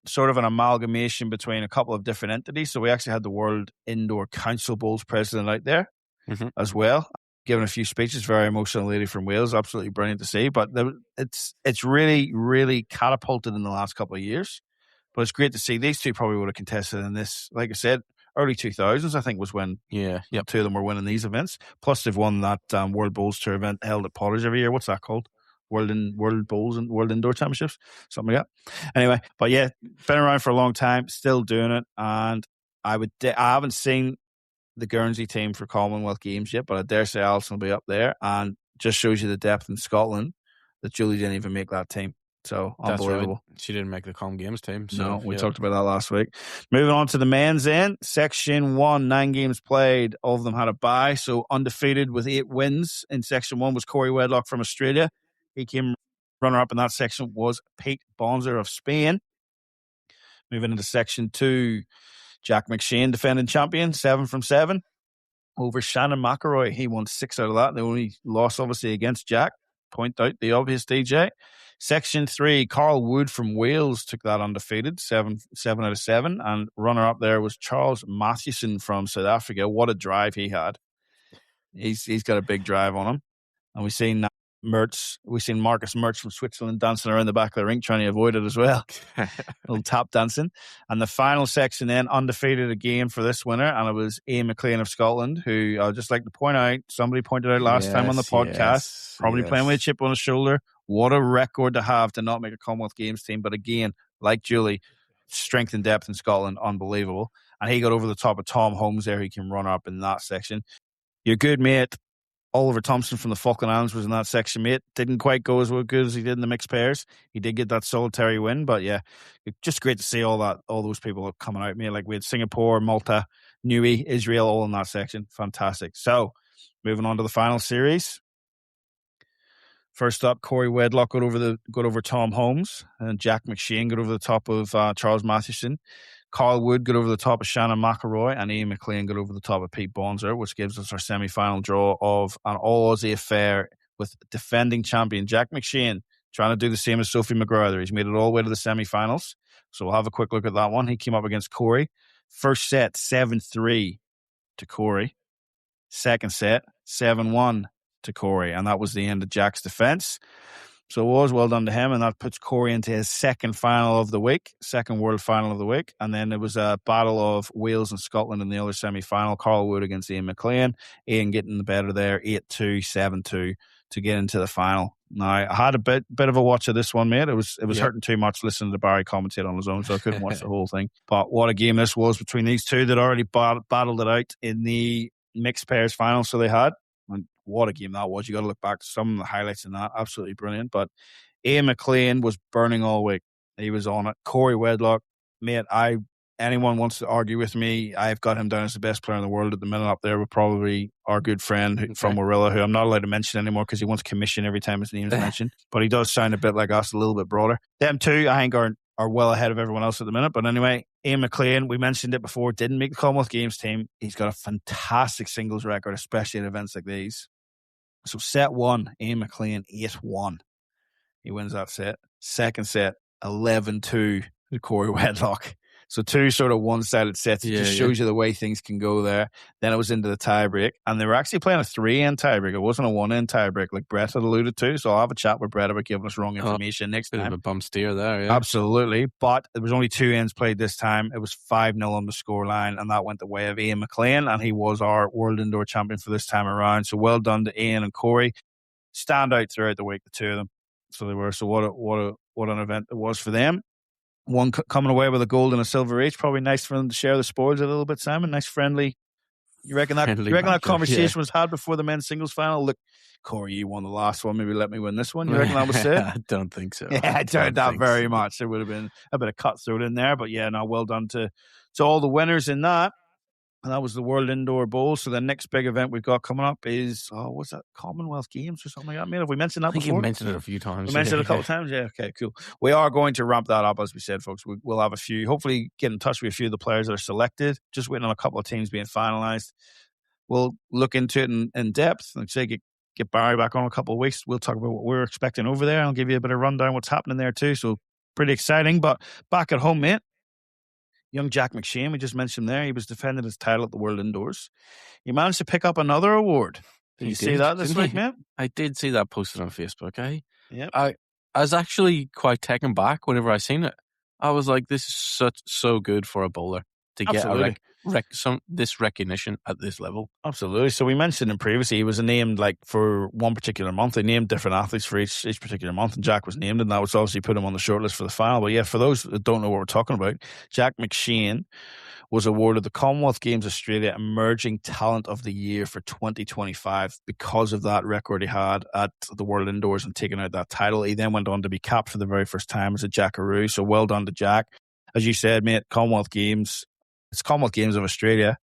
sort of an amalgamation between a couple of different entities. So we actually had the World Indoor Council Bowls president out there as well, giving a few speeches. Very emotional lady from Wales. Absolutely brilliant to see. But it's really, really catapulted in the last couple of years. But it's great to see these two probably would have contested in this. Like I said, early 2000s, I think, was when two of them were winning these events. Plus, they've won that World Bowls Tour event held at Potters every year. What's that called? World Bowls and World Indoor Championships, something like that. Anyway, but yeah, been around for a long time, still doing it. And I haven't seen the Guernsey team for Commonwealth Games yet, but I dare say Alison will be up there. And just shows you the depth in Scotland that Julie didn't even make that team. So unbelievable. Right. She didn't make the Com Games team. So, no, we talked about that last week. Moving on to the men's end, Section 1, 9 games played. All of them had a bye, so undefeated with 8 wins in Section 1 was Corey Wedlock from Australia. He came runner-up in that section was Pete Bonzer of Spain. Moving into Section 2, Jack McShane, defending champion, 7 from 7. Over Shannon McElroy, he won 6 out of that. The only loss, obviously, against Jack. Point out the obvious, DJ. Section 3, Carl Wood from Wales took that undefeated, 7 out of 7. And runner-up there was Charles Mathewson from South Africa. What a drive he had. He's got a big drive on him. And we've seen Marcus Mertz from Switzerland dancing around the back of the rink trying to avoid it as well. A little tap dancing. And the final section then, undefeated again for this winner, and it was McLean of Scotland, who I'd just like to point out, somebody pointed out last time on the podcast, probably playing with a chip on his shoulder. What a record to have to not make a Commonwealth Games team. But again, like Julie, strength and depth in Scotland, unbelievable. And he got over the top of Tom Holmes there. He can run up in that section. Your good mate, Oliver Thompson from the Falkland Islands, was in that section, mate. Didn't quite go as good as he did in the mixed pairs. He did get that solitary win, but yeah, just great to see all those people coming out, mate. Like we had Singapore, Malta, Nui, Israel, all in that section. Fantastic. So, moving on to the final series. First up, Corey Wedlock got over Tom Holmes, and Jack McShane got over the top of Charles Mathewson. Carl Wood got over the top of Shannon McElroy, and Ian McLean got over the top of Pete Bonzer, which gives us our semi-final draw of an all-Aussie affair with defending champion Jack McShane trying to do the same as Sophie McGrath. He's made it all the way to the semi-finals, so we'll have a quick look at that one. He came up against Corey. First set, 7-3 to Corey. Second set, 7-1 to Corey, and that was the end of Jack's defense. So it was well done to him, and that puts Corey into his second world final of the week. And then there was a battle of Wales and Scotland in the other semi-final. Carl Wood against Ian McLean. Ian getting the better there, 8-2, 7-2 to get into the final. Now, I had a bit of a watch of this one, mate. It was hurting too much listening to Barry commentate on his own, so I couldn't watch the whole thing. But what a game this was between these two that already battled it out in the mixed pairs final. So they had. And what a game that was. You got to look back to some of the highlights in that. Absolutely brilliant. But Ian McLean was burning all week. He was on it. Corey Wedlock, mate, anyone wants to argue with me, I've got him down as the best player in the world at the minute, up there with probably our good friend from Warilla, who I'm not allowed to mention anymore because he wants commission every time his name is mentioned. But he does sound a bit like us, a little bit broader. Them two, I think, are well ahead of everyone else at the minute. But anyway, Ian McLean, we mentioned it before, didn't make the Commonwealth Games team. He's got a fantastic singles record, especially at events like these. So set 1, Ian McLean, 8-1. He wins that set. Second set, 11-2 to Corey Wedlock. So 2 sort of one-sided sets. It just shows you the way things can go there. Then it was into the tiebreak. And they were actually playing a 3-end tiebreak. It wasn't a 1-end tiebreak like Brett had alluded to. So I'll have a chat with Brett about giving us wrong information next time. Bit of a bum steer there, yeah. Absolutely. But there was only 2 ends played this time. It was 5-0 on the scoreline, and that went the way of Ian McLean, and he was our World Indoor Champion for this time around. So well done to Ian and Corey. Stand out throughout the week, the 2 of them. So they were. So what an event it was for them. One coming away with a gold and a silver each. Probably nice for them to share the spoils a little bit, Simon. Nice friendly. You reckon that conversation was had before the men's singles final? Look, Corey, you won the last one. Maybe let me win this one. You reckon that was it? I don't think so. Yeah, I doubt that very much. There would have been a bit of cutthroat in there. But yeah, no, well done to all the winners in that. And that was the World Indoor Bowl. So the next big event we've got coming up is, what's that, Commonwealth Games or something like that? Have we mentioned that before? I think you mentioned it a few times. We mentioned it a couple of times? Yeah, okay, cool. We are going to ramp that up, as we said, folks. We'll have a few, hopefully get in touch with a few of the players that are selected. Just waiting on a couple of teams being finalised. We'll look into it in depth. Like say, get Barry back on a couple of weeks. We'll talk about what we're expecting over there. I'll give you a bit of rundown what's happening there too. So pretty exciting. But back at home, mate. Young Jack McShane, we just mentioned there, he was defending his title at the World Indoors. He managed to pick up another award. Did you see that this week, mate? I did see that posted on Facebook, Yep. I was actually quite taken back whenever I seen it. I was like, this is so good for a bowler to get this recognition at this level. Absolutely. So we mentioned him previously, he was named like for one particular month. They named different athletes for each particular month, and Jack was named, and that was obviously put him on the shortlist for the final. But yeah, for those that don't know what we're talking about, Jack McShane was awarded the Commonwealth Games Australia Emerging Talent of the Year for 2025 because of that record he had at the World Indoors and taking out that title. He then went on to be capped for the very first time as a Jackaroo. So well done to Jack. As you said, mate, Commonwealth Games. It's Commonwealth Games of Australia.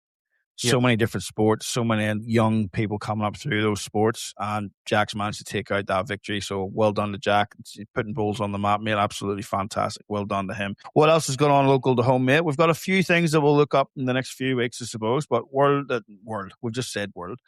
So many different sports, so many young people coming up through those sports, and Jack's managed to take out that victory. So well done to Jack. Putting bowls on the map, mate. Absolutely fantastic. Well done to him. What else has gone on local to home, mate? We've got a few things that we'll look up in the next few weeks, I suppose. But world. We've just said world.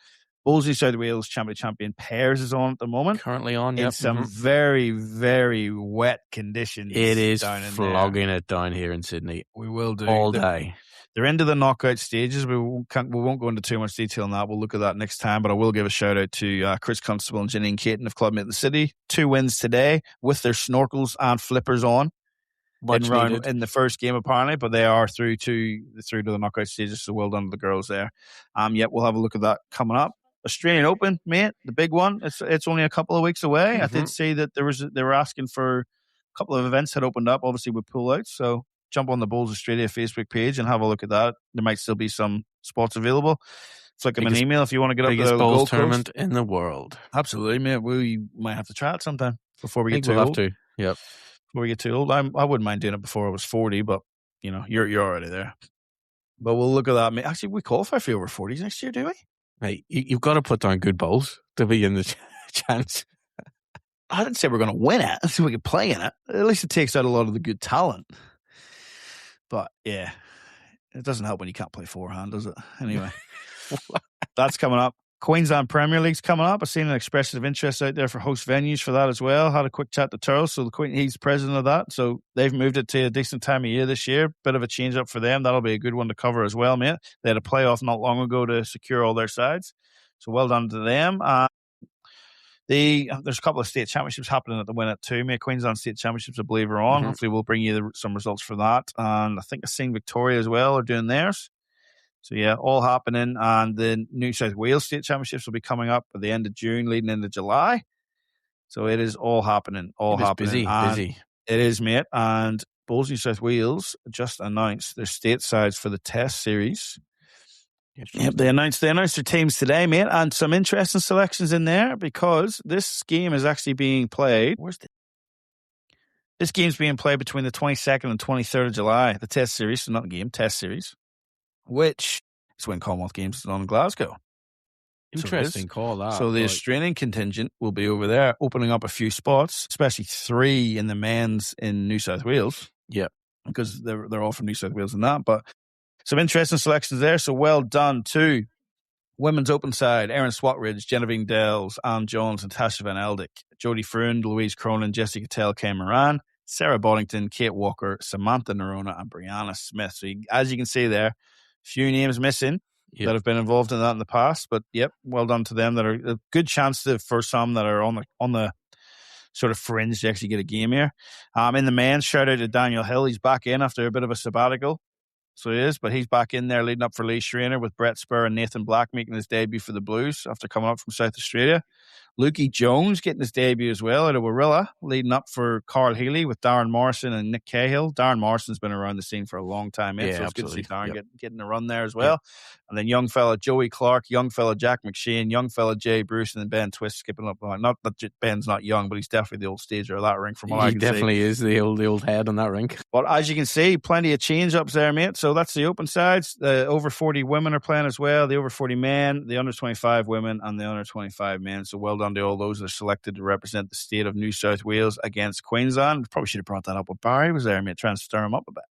Bowls New South Wales Champion Pairs is on at the moment. Currently on, in some very, very wet conditions. It is flogging it down here in Sydney. We will do all day. They're into the knockout stages. We won't go into too much detail on that. We'll look at that next time. But I will give a shout out to Chris Constable and Janine Caton of Club Mate in the City. 2 wins today with their snorkels and flippers on. In the first game apparently, but they are through to the knockout stages. So well done to the girls there. We'll have a look at that coming up. Australian Open, mate, the big one. It's only a couple of weeks away. Mm-hmm. I did see that they were asking for a couple of events had opened up, obviously with pullouts. So jump on the Bowls Australia Facebook page and have a look at that. There might still be some spots available. Flick them an email if you want to get up to the bowls tournament in the world. Absolutely, mate. We might have to try it sometime before we get too old. Yep. Before we get too old, I wouldn't mind doing it before I was 40, but you know you're already there. But we'll look at that. Mate. Actually, we qualify for over 40s next year, do we? Mate, you've got to put down good bowls to be in the chance. I didn't say we're going to win it. I said we could play in it. At least it takes out a lot of the good talent. But yeah, it doesn't help when you can't play forehand, does it? Anyway, that's coming up. Queensland Premier League's coming up. I've seen an expression of interest out there for host venues for that as well. Had a quick chat to Turles, so he's president of that. So they've moved it to a decent time of year this year. Bit of a change up for them. That'll be a good one to cover as well, mate. They had a playoff not long ago to secure all their sides. So well done to them. There's a couple of state championships happening at the Win It too, mate. Queensland State Championships, I believe, are on. Mm-hmm. Hopefully we'll bring you some results for that. And I think I've seen Victoria as well are doing theirs. So yeah, all happening. And the New South Wales State Championships will be coming up at the end of June, leading into July. So it is all happening. Busy. It is, mate. And Bowls New South Wales just announced their state sides for the Test Series. Yep, they announced their teams today, mate, and some interesting selections in there because this game is actually being played. This game's being played between the 22nd and 23rd of July, the Test Series, so not the game, Test Series, which is when Commonwealth Games is on in Glasgow. Interesting call that. So the Australian contingent will be over there opening up a few spots, especially 3 in the men's in New South Wales. Yeah, because they're all from New South Wales and that, but some interesting selections there, so well done to women's open side, Erin Swatridge, Genevieve Dells, Anne Johns, Natasha Van Eldick, Jodie Freund, Louise Cronin, Jessica Tell, Kay Moran. Sarah Boddington, Kate Walker, Samantha Nerona, and Brianna Smith. So as you can see there, few names missing that have been involved in that in the past. But well done to them. That are a good chance for some that are on the sort of fringe to actually get a game here. In the men's, shout out to Daniel Hill. He's back in after a bit of a sabbatical. So he is, but he's back in there leading up for Lee Schreiner with Brett Spur and Nathan Black making his debut for the Blues after coming up from South Australia. Lukey Jones getting his debut as well out of Warilla, leading up for Carl Healy with Darren Morrison and Nick Cahill. Darren Morrison's been around the scene for a long time, so it's good to see Darren getting a run there as well. And then young fella Joey Clark, young fella Jack McShane, young fella Jay Bruce, and then Ben Twist skipping up behind. Not that Ben's not young, but he's definitely the old stager of that rink from what I can see. He definitely is the old head on that rink. But as you can see, plenty of change-ups there, mate. So that's the open sides. The over 40 women are playing as well, the over 40 men, the under 25 women, and the under 25 men. So well done to all those that are selected to represent the state of New South Wales against Queensland. Probably should have brought that up with Barrie was there, mate, trying to stir him up a bit.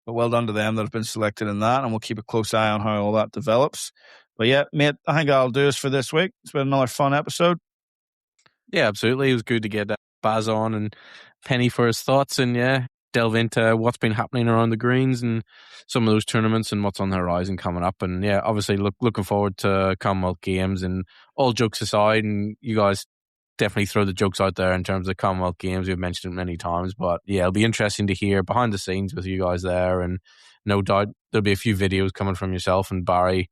But well done to them that have been selected in that, and we'll keep a close eye on how all that develops. But mate, I think that'll do us for this week. It's been another fun episode. Yeah, absolutely. It was good to get Baz on and Penny for his thoughts and delve into what's been happening around the greens and some of those tournaments and what's on the horizon coming up. And obviously looking forward to Commonwealth Games. And all jokes aside, and you guys definitely throw the jokes out there in terms of Commonwealth Games. We've mentioned it many times, but it'll be interesting to hear behind the scenes with you guys there. And no doubt there'll be a few videos coming from yourself and Barrie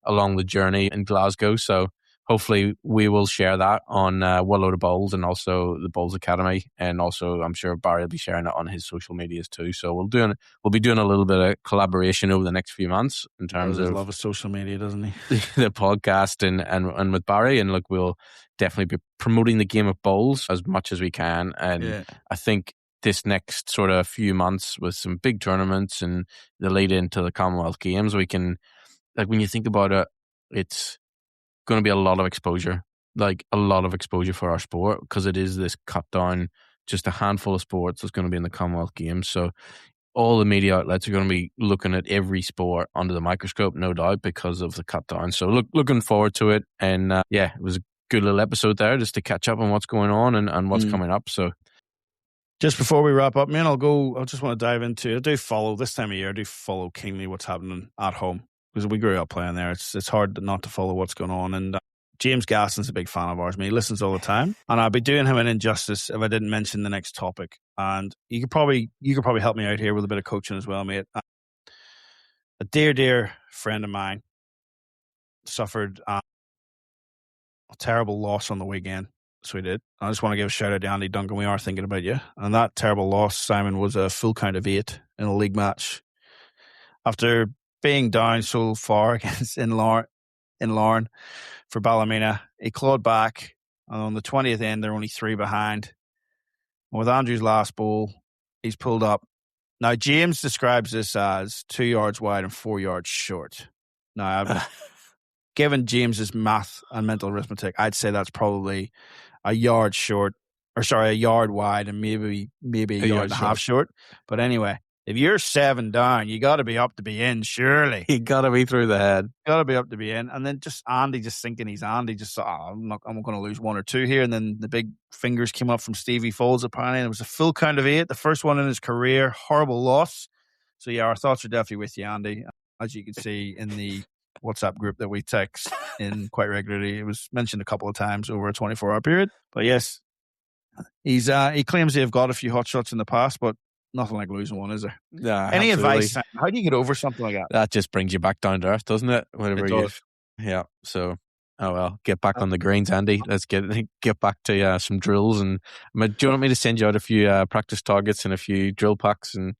along the journey in Glasgow. So hopefully we will share that on One Load of Bowls and also the Bowls Academy. And also I'm sure Barrie will be sharing it on his social medias too. So we'll be doing a little bit of collaboration over the next few months in terms of love of social media, doesn't he? The podcast and with Barrie. And look, we'll definitely be promoting the game of bowls as much as we can. And I think this next sort of few months with some big tournaments and the lead into the Commonwealth Games, we can, like, when you think about it, it's going to be a lot of exposure for our sport because it is this cut down, just a handful of sports that's going to be in the Commonwealth Games. So all the media outlets are going to be looking at every sport under the microscope, no doubt, because of the cut down. So looking forward to it. And it was a good little episode there just to catch up on what's going on and what's coming up. So just before we wrap up, man, I just want to dive into, I do follow this time of year, keenly what's happening at home because we grew up playing there. It's hard not to follow what's going on. And James Gaston's a big fan of ours. He listens all the time, and I'd be doing him an injustice if I didn't mention the next topic. And you could probably help me out here with a bit of coaching as well, mate. A dear friend of mine suffered a terrible loss on the weekend. So he did. I just want to give a shout out to Andy Duncan. We are thinking about you. And that terrible loss, Simon, was a full count of 8 in a league match. After being down so far against in Larne for Ballymena, he clawed back. And on the 20th end, they're only 3 behind. And with Andrew's last bowl, he's pulled up. Now, James describes this as 2 yards wide and 4 yards short. Now, given James's math and mental arithmetic, I'd say that's probably a yard wide and maybe a yard and a half short. But anyway, if you're 7 down, you got to be up to be in, surely. You got to be through the head. Got to be up to be in. And then just Andy just thinking he's Andy, just thought, I'm going to lose 1 or 2 here. And then the big fingers came up from Stevie Folds, apparently. And it was a full count of 8, the first one in his career. Horrible loss. So, our thoughts are definitely with you, Andy. As you can see in the WhatsApp group that we text in quite regularly. It was mentioned a couple of times over a 24-hour period. But yes, he claims to have got a few hot shots in the past, but nothing like losing one, is there? Yeah. Any absolutely. advice? How do you get over something like that? That just brings you back down to earth, doesn't it? Yeah. So, get back on the greens, Andy. Let's get back to some drills. And do you want me to send you out a few practice targets and a few drill packs? And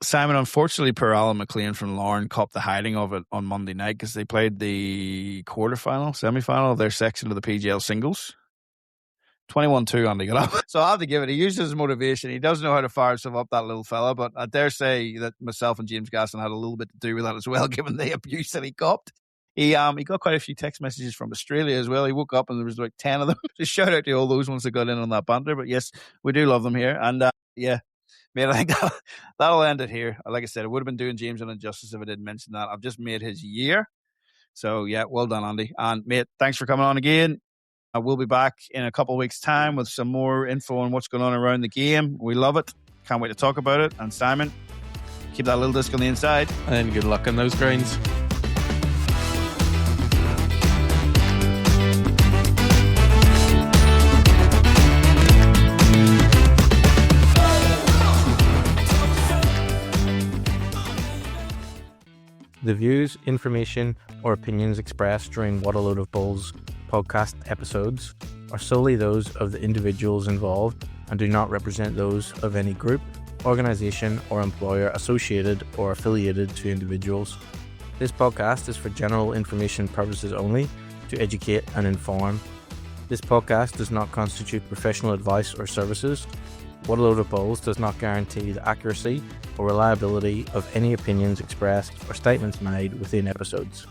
Simon, unfortunately, poor Alan McLean from Larne copped the hiding of it on Monday night because they played the semi-final of their section of the PGL singles. 21-2, Andy got up. So I have to give it. He used it as motivation. He does know how to fire himself up, that little fella. But I dare say that myself and James Gaston had a little bit to do with that as well, given the abuse that he copped. He got quite a few text messages from Australia as well. He woke up and there was like 10 of them. Just shout out to all those ones that got in on that banter. But yes, we do love them here. And mate, I think that'll end it here. Like I said, it would have been doing James an injustice if I didn't mention that. I've just made his year. So, well done, Andy. And, mate, thanks for coming on again. We'll be back in a couple of weeks' time with some more info on what's going on around the game. We love it. Can't wait to talk about it. And Simon, keep that little disc on the inside. And good luck on those grounds. The views, information, or opinions expressed during What a Load of Bulls podcast episodes are solely those of the individuals involved and do not represent those of any group, organization, or employer associated or affiliated to individuals. This podcast is for general information purposes only, to educate and inform. This podcast does not constitute professional advice or services. What a Load of Bulls does not guarantee the accuracy or reliability of any opinions expressed or statements made within episodes.